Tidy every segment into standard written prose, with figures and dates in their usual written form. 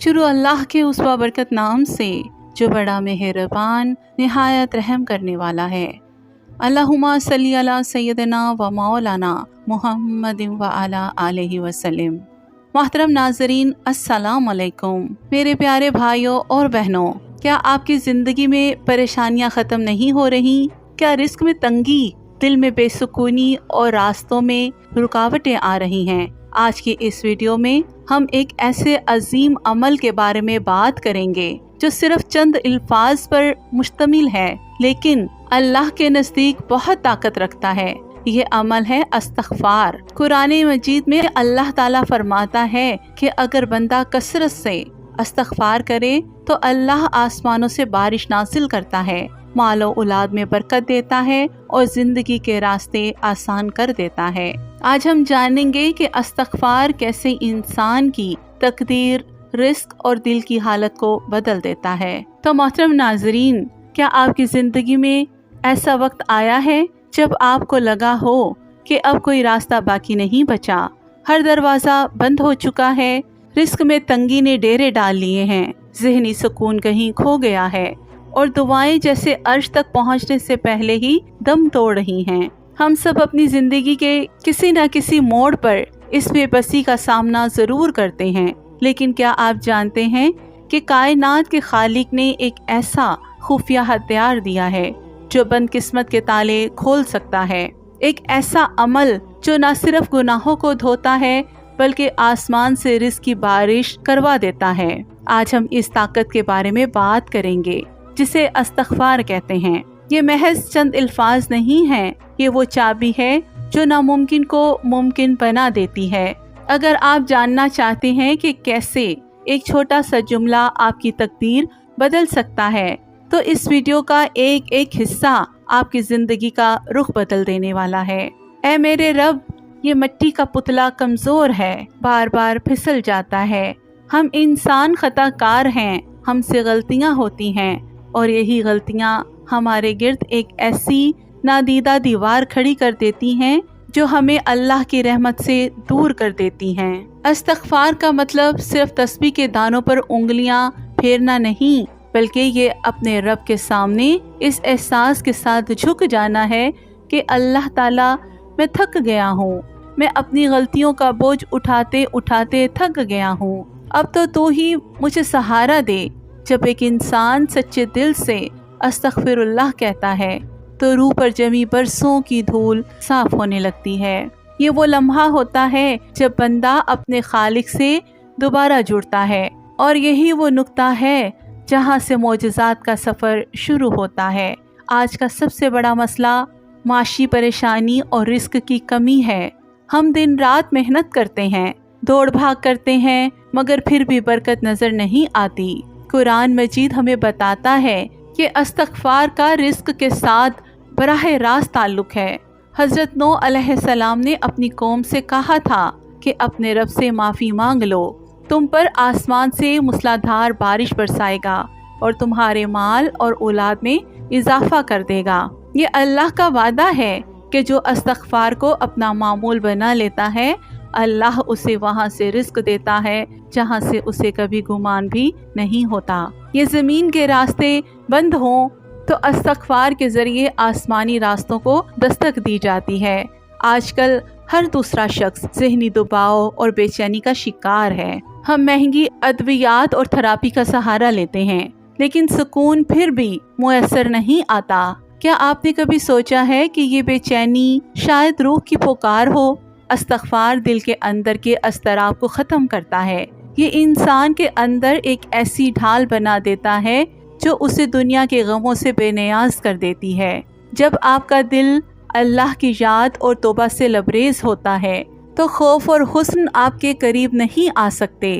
शुरू अल्लाह के उस बाबरकत नाम से जो बड़ा मेहरबान निहायत रहम करने वाला है। अल्लाहुम्मा सल्ली अला सय्यदना व मौलाना मुहम्मदिन व अला आलिहि वसल्लम। मोहतरम नाजरीन, अस्सलाम अलैकुम। मेरे प्यारे भाइयों और बहनों, क्या आपकी ज़िंदगी में परेशानियां ख़त्म नहीं हो रही? क्या रिस्क में तंगी, दिल में बेसुकूनी और रास्तों में रुकावटें आ रही हैं? आज की इस वीडियो में हम एक ऐसे अजीम अमल के बारे में बात करेंगे जो सिर्फ चंद अल्फाज पर मुश्तमिल है, लेकिन अल्लाह के नज़दीक बहुत ताकत रखता है। ये अमल है इस्तिग़फ़ार। कुरान मजीद में अल्लाह ताला फरमाता है कि अगर बंदा कसरत से इस्तिग़फ़ार करे तो अल्लाह आसमानों से बारिश नाज़िल करता है, मालो औलाद में बरकत देता है और जिंदगी के रास्ते आसान कर देता है। आज हम जानेंगे कि इस्तिग़फ़ार कैसे इंसान की तकदीर, रिस्क और दिल की हालत को बदल देता है। तो मोहतरम नाजरीन, क्या आपकी जिंदगी में ऐसा वक्त आया है जब आपको लगा हो कि अब कोई रास्ता बाकी नहीं बचा, हर दरवाजा बंद हो चुका है, रिस्क में तंगी ने डेरे डाल लिए हैं, ज़हनी सुकून कहीं खो गया है और दुआएं जैसे अर्श तक पहुंचने से पहले ही दम तोड़ रही हैं? हम सब अपनी जिंदगी के किसी न किसी मोड़ पर इस बेबसी का सामना जरूर करते हैं, लेकिन क्या आप जानते हैं कि कायनात के खालिक ने एक ऐसा खुफिया हथियार दिया है जो बंद किस्मत के ताले खोल सकता है। एक ऐसा अमल जो न सिर्फ गुनाहों को धोता है बल्कि आसमान से रिज़्क़ की बारिश करवा देता है। आज हम इस ताकत के बारे में बात करेंगे जिसे इस्तिग़फ़ार कहते हैं। ये महज चंद अल्फाज नहीं हैं, ये वो चाबी है जो नामुमकिन को मुमकिन बना देती है। अगर आप जानना चाहते हैं कि कैसे एक छोटा सा जुमला आपकी तकदीर बदल सकता है, तो इस वीडियो का एक एक हिस्सा आपकी जिंदगी का रुख बदल देने वाला है। ऐ मेरे रब, ये मिट्टी का पुतला कमजोर है, बार बार फिसल जाता है। हम इंसान खताकार हैं, हमसे गलतियां होती हैं और यही गलतियां हमारे गिर्द एक ऐसी नादीदा दीवार खड़ी कर देती हैं जो हमें अल्लाह की रहमत से दूर कर देती हैं। इस्तिग़फ़ार का मतलब सिर्फ तस्बीह के दानों पर उंगलियां फेरना नहीं, बल्कि ये अपने रब के सामने इस एहसास के साथ झुक जाना है कि अल्लाह ताला, मैं थक गया हूँ, मैं अपनी गलतियों का बोझ उठाते उठाते थक गया हूँ, अब तो तू ही मुझे सहारा दे। जब एक इंसान सच्चे दिल से अस्तग़फिरुल्लाह कहता है तो रूह पर जमी बरसों की धूल साफ होने लगती है। ये वो लम्हा होता है जब बंदा अपने खालिक से दोबारा जुड़ता है और यही वो नुक्ता है जहाँ से मोजज़ात का सफ़र शुरू होता है। आज का सबसे बड़ा मसला माशी परेशानी और रिस्क की कमी है। हम दिन रात मेहनत करते हैं, दौड़ भाग करते हैं, मगर फिर भी बरकत नज़र नहीं आती। कुरान मजीद हमें बताता है कि इस्तिग़फ़ार का रिस्क के साथ बराह रास्त ताल्लुक है। हज़रत नूह अलैहिस्सलाम ने अपनी कौम से कहा था कि अपने रब से माफ़ी मांग लो, तुम पर आसमान से मूसलाधार बारिश बरसाएगा और तुम्हारे माल और औलाद में इजाफा कर देगा। ये अल्लाह का वादा है कि जो इस्तिग़फ़ार को अपना मामूल बना लेता है, अल्लाह उसे वहाँ से रिस्क देता है जहाँ से उसे कभी गुमान भी नहीं होता। ये ज़मीन के रास्ते बंद हों तो इस्तिग़फ़ार के ज़रिए आसमानी रास्तों को दस्तक दी जाती है। आजकल हर दूसरा शख्स ज़हनी दबाव और बेचैनी का शिकार है। हम महंगी अद्वियात और थेरेपी का सहारा लेते हैं, लेकिन सुकून फिर भी मुयस्सर नहीं आता। क्या आपने कभी सोचा है कि ये बेचैनी शायद रूह की पुकार हो? इस्तिग़फ़ार दिल के अंदर के अस्तराब को ख़त्म करता है। ये इंसान के अंदर एक ऐसी ढाल बना देता है जो उसे दुनिया के गमों से बेनियाज कर देती है। जब आपका दिल अल्लाह की याद और तौबा से लबरेज होता है तो खौफ और हुस्न आपके करीब नहीं आ सकते।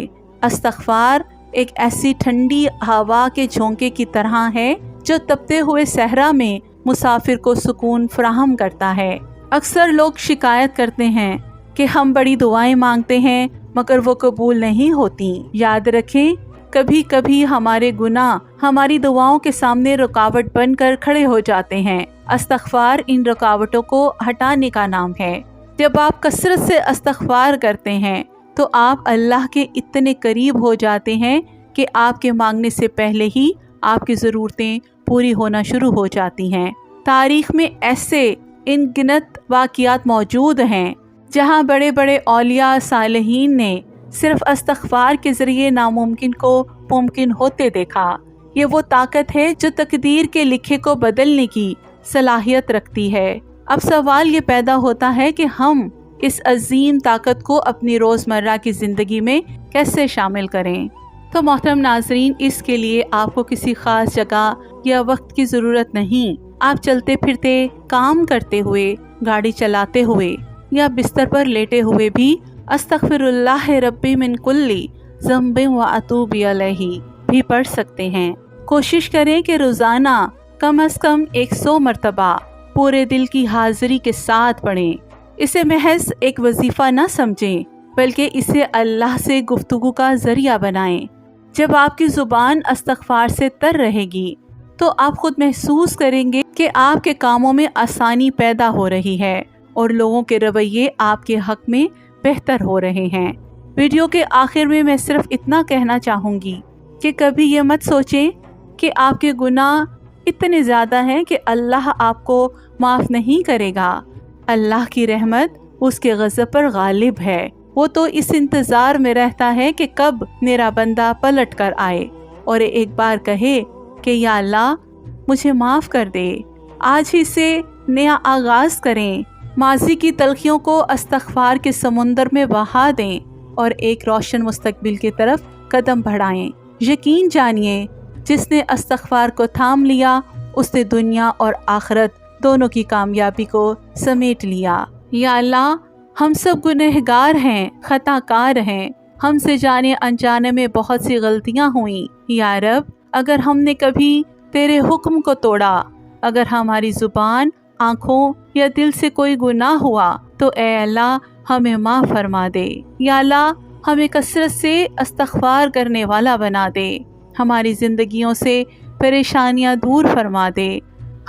इस्तिग़फ़ार एक ऐसी ठंडी हवा के झोंके की तरह है जो तपते हुए सहरा में मुसाफिर को सुकून फराहम करता है। अक्सर लोग शिकायत करते हैं कि हम बड़ी दुआएं मांगते हैं मगर वो कबूल नहीं होती। याद रखें, कभी कभी हमारे गुनाह हमारी दुआओं के सामने रुकावट बनकर खड़े हो जाते हैं। इस्तिग़फ़ार इन रुकावटों को हटाने का नाम है। जब आप कसरत से इस्तिग़फ़ार करते हैं تو آپ اللہ کے اتنے قریب ہو جاتے ہیں کہ آپ کے مانگنے سے پہلے ہی آپ کی ضرورتیں پوری ہونا شروع ہو جاتی ہیں۔ تاریخ میں ایسے ان گنت واقعات موجود ہیں جہاں بڑے بڑے اولیاء صالحین نے صرف استغفار کے ذریعے ناممکن کو ممکن ہوتے دیکھا۔ یہ وہ طاقت ہے جو تقدیر کے لکھے کو بدلنے کی صلاحیت رکھتی ہے۔ اب سوال یہ پیدا ہوتا ہے کہ ہم اس عظیم طاقت کو اپنی روزمرہ کی زندگی میں کیسے شامل کریں؟ تو محترم ناظرین، اس کے لیے آپ کو کسی خاص جگہ یا وقت کی ضرورت نہیں۔ آپ چلتے پھرتے، کام کرتے ہوئے، گاڑی چلاتے ہوئے یا بستر پر لیٹے ہوئے بھی استغفر اللہ ربی من کل ذنب و اتوب الیہ بھی پڑھ سکتے ہیں۔ کوشش کریں کہ روزانہ کم از کم 100 مرتبہ پورے دل کی حاضری کے ساتھ پڑھیں۔ اسے محض ایک وظیفہ نہ سمجھیں بلکہ اسے اللہ سے گفتگو کا ذریعہ بنائیں۔ جب آپ کی زبان استغفار سے تر رہے گی تو آپ خود محسوس کریں گے کہ آپ کے کاموں میں آسانی پیدا ہو رہی ہے اور لوگوں کے رویے آپ کے حق میں بہتر ہو رہے ہیں۔ ویڈیو کے آخر میں میں صرف اتنا کہنا چاہوں گی کہ کبھی یہ مت سوچیں کہ آپ کے گناہ اتنے زیادہ ہیں کہ اللہ آپ کو معاف نہیں کرے گا۔ اللہ کی رحمت اس کے غضب پر غالب ہے۔ وہ تو اس انتظار میں رہتا ہے کہ کب میرا بندہ پلٹ کر آئے اور ایک بار کہے کہ یا اللہ مجھے معاف کر دے۔ آج ہی سے نیا آغاز کریں، ماضی کی تلخیوں کو استغفار کے سمندر میں بہا دیں اور ایک روشن مستقبل کی طرف قدم بڑھائیں۔ یقین جانیے، جس نے استغفار کو تھام لیا اس نے دنیا اور آخرت دونوں کی کامیابی کو سمیٹ لیا۔ یا اللہ، ہم سب گنہگار ہیں، خطا کار ہیں، ہم سے جانے انجانے میں بہت سی غلطیاں ہوئیں۔ یا رب، اگر ہم نے کبھی تیرے حکم کو توڑا، اگر ہماری زبان، آنکھوں یا دل سے کوئی گناہ ہوا تو اے اللہ ہمیں معاف فرما دے۔ یا اللہ، ہمیں کثرت سے استغفار کرنے والا بنا دے، ہماری زندگیوں سے پریشانیاں دور فرما دے،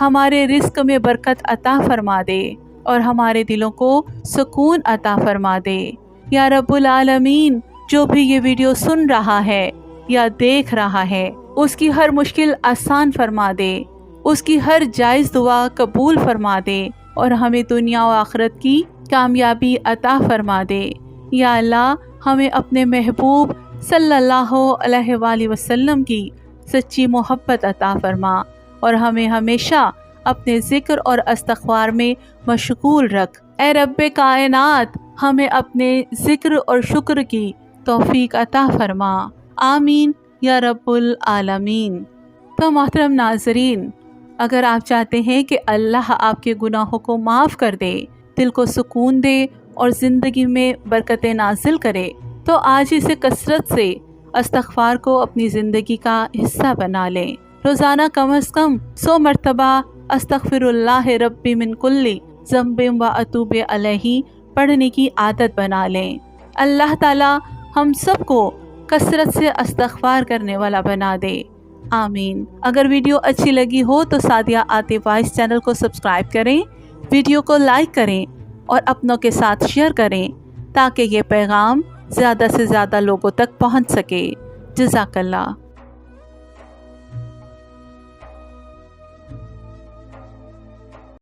ہمارے رزق میں برکت عطا فرما دے اور ہمارے دلوں کو سکون عطا فرما دے۔ یا رب العالمین، جو بھی یہ ویڈیو سن رہا ہے یا دیکھ رہا ہے، اس کی ہر مشکل آسان فرما دے، اس کی ہر جائز دعا قبول فرما دے اور ہمیں دنیا و آخرت کی کامیابی عطا فرما دے۔ یا اللہ، ہمیں اپنے محبوب صلی اللہ علیہ وآلہ وسلم کی سچی محبت عطا فرما اور ہمیں ہمیشہ اپنے ذکر اور استغفار میں مشغول رکھ۔ اے رب کائنات، ہمیں اپنے ذکر اور شکر کی توفیق عطا فرما۔ آمین یا رب العالمین۔ تو محترم ناظرین، اگر آپ چاہتے ہیں کہ اللہ آپ کے گناہوں کو معاف کر دے، دل کو سکون دے اور زندگی میں برکتیں نازل کرے، تو آج ہی سے کثرت سے استغفار کو اپنی زندگی کا حصہ بنا لیں۔ روزانہ کم از کم 100 مرتبہ استغفر اللہ ربی من کل ذنب و اتوب الیہ پڑھنے کی عادت بنا لیں۔ اللہ تعالی ہم سب کو کثرت سے استغفار کرنے والا بنا دے۔ آمین۔ اگر ویڈیو اچھی لگی ہو تو سعدیہ عاطف وائس چینل کو سبسکرائب کریں، ویڈیو کو لائک کریں اور اپنوں کے ساتھ شیئر کریں تاکہ یہ پیغام زیادہ سے زیادہ لوگوں تک پہنچ سکے۔ جزاک اللہ۔